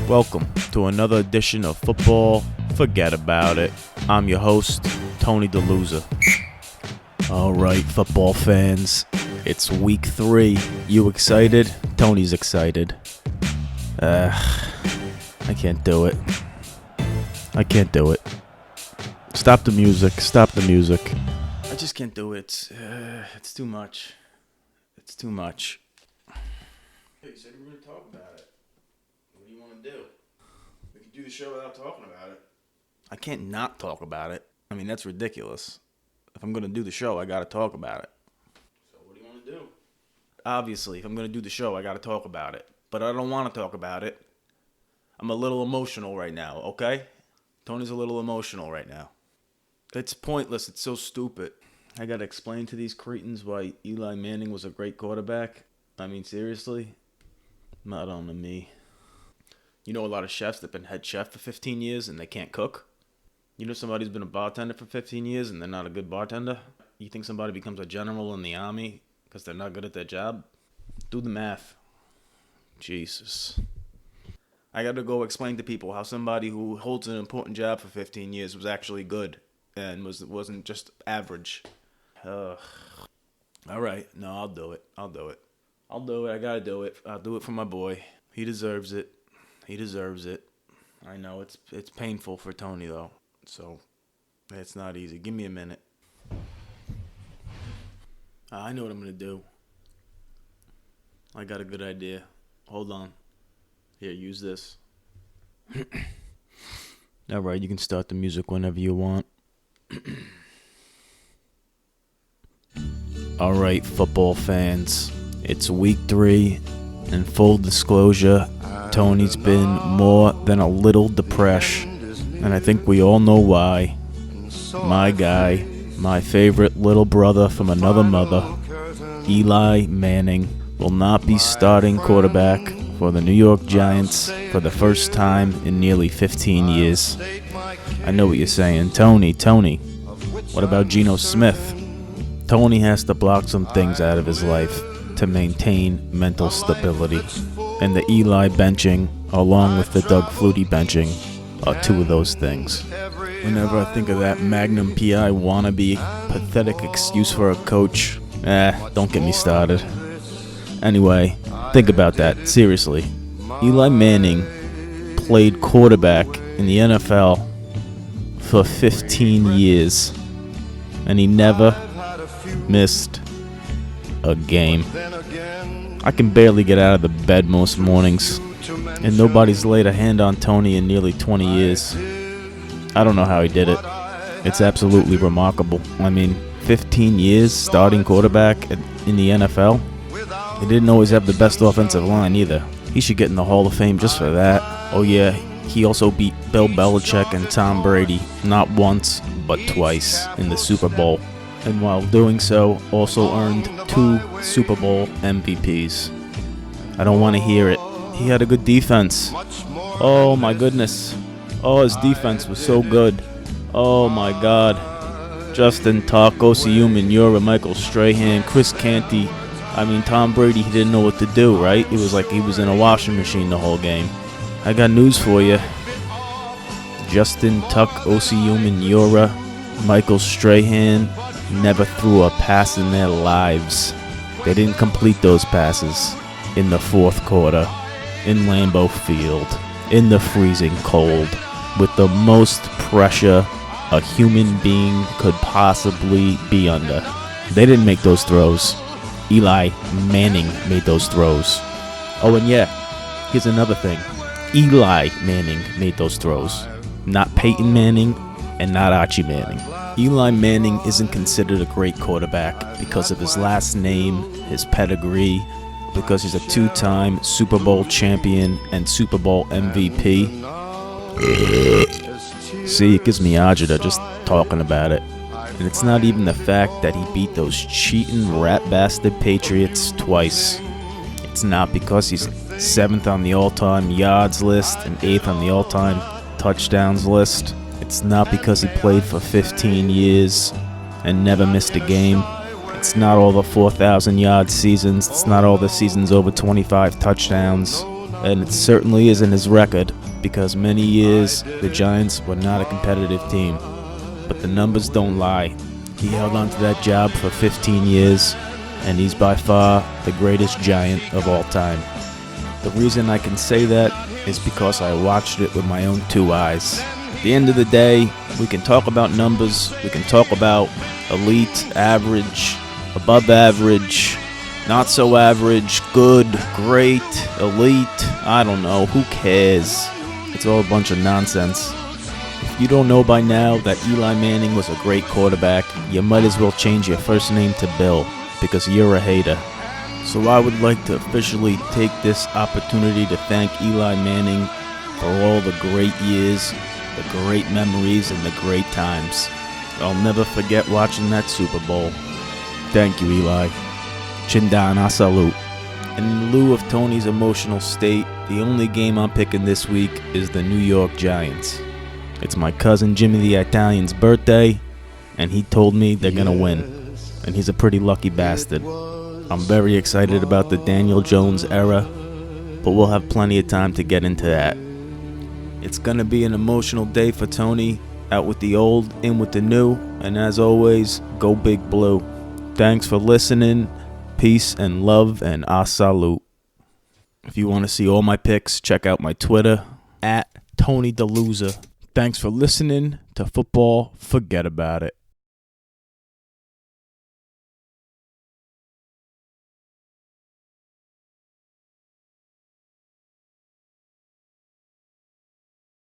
Welcome to another edition of Football. Forget about it. I'm your host, Tony the Loser. All right, football fans, it's week 3. You excited? Tony's excited. I can't do it. Stop the music. I just can't do it. It's too much. Hey, you said we were going to talk about it. What do you want to do? We can do the show without talking about it. I can't not talk about it. I mean, that's ridiculous. If I'm going to do the show, I got to talk about it. So what do you want to do? Obviously, if I'm going to do the show, I got to talk about it. But I don't want to talk about it. I'm a little emotional right now, okay? Tony's a little emotional right now. It's pointless. It's so stupid. I got to explain to these cretins why Eli Manning was a great quarterback. I mean, seriously? Not on to me. You know a lot of chefs that have been head chef for 15 years and they can't cook? You know somebody who's been a bartender for 15 years and they're not a good bartender? You think somebody becomes a general in the army because they're not good at their job? Do the math. Jesus. I got to go explain to people how somebody who holds an important job for 15 years was actually good and wasn't just average. All right. No, I'll do it. I got to do it. I'll do it for my boy. He deserves it. I know it's painful for Tony, though. So it's not easy. Give me a minute. I know what I'm going to do. I got a good idea. Hold on. Here, use this. All right, you can start the music whenever you want. All right, football fans. It's week 3, and full disclosure, Tony's been more than a little depressed, and I think we all know why. My guy, my favorite little brother from another mother, Eli Manning, will not be starting quarterback for the New York Giants for the first time in nearly 15 years. I know what you're saying. Tony, what about Geno Smith? Tony has to block some things out of his life to maintain mental stability. And the Eli benching, along with the Doug Flutie benching, are 2 of those things. Whenever I think of that Magnum PI wannabe, pathetic excuse for a coach, don't get me started. Anyway, think about that, seriously. Eli Manning played quarterback in the NFL for 15 years, and he never missed a game. I can barely get out of the bed most mornings, and nobody's laid a hand on Tony in nearly 20 years. I don't know how he did it. It's absolutely remarkable. I mean, 15 years starting quarterback in the NFL. He didn't always have the best offensive line either. He should get in the Hall of Fame just for that. Oh yeah, he also beat Bill Belichick and Tom Brady, not once, but twice, in the Super Bowl. And while doing so, also earned 2 Super Bowl MVPs. I don't want to hear it. He had a good defense. Oh my goodness. Oh, his defense was so good. Oh my God. Justin Tuck, Osi Umenyiora, Michael Strahan, Chris Canty. I mean, Tom Brady, he didn't know what to do, right? It was like he was in a washing machine the whole game. I got news for you. Justin Tuck, Osi Umenyiora, Michael Strahan never threw a pass in their lives. They didn't complete those passes in the 4th quarter, in Lambeau Field, in the freezing cold, with the most pressure a human being could possibly be under. They didn't make those throws. Eli Manning made those throws. Oh, and yeah, here's another thing. Eli Manning made those throws. Not Peyton Manning and not Archie Manning. Eli Manning isn't considered a great quarterback because of his last name, his pedigree, because he's a 2-time Super Bowl champion and Super Bowl MVP. See, it gives me agita just talking about it. And it's not even the fact that he beat those cheating rat bastard Patriots twice. It's not because he's 7th on the all-time yards list and 8th on the all-time touchdowns list. It's not because he played for 15 years and never missed a game. It's not all the 4,000-yard seasons. It's not all the seasons over 25 touchdowns. and it certainly isn't his record, because many years the Giants were not a competitive team. But the numbers don't lie. He held on to that job for 15 years, and he's by far the greatest Giant of all time. The reason I can say that is because I watched it with my own two eyes. At the end of the day, we can talk about numbers, we can talk about elite, average, above average, not so average, good, great, elite, I don't know, who cares? It's all a bunch of nonsense. If you don't know by now that Eli Manning was a great quarterback, you might as well change your first name to Bill, because you're a hater. So I would like to officially take this opportunity to thank Eli Manning for all the great years, the great memories, and the great times. I'll never forget watching that Super Bowl. Thank you, Eli. Chindana salute. And in lieu of Tony's emotional state, the only game I'm picking this week is the New York Giants. It's my cousin Jimmy the Italian's birthday, and he told me they're gonna win. And he's a pretty lucky bastard. I'm very excited about the Daniel Jones era, but we'll have plenty of time to get into that. It's gonna be an emotional day for Tony, out with the old, in with the new, and as always, go Big Blue. Thanks for listening, peace and love, and salute. If you want to see all my picks, check out my Twitter, @TonyTheLoser. Thanks for listening to Football Forget About It.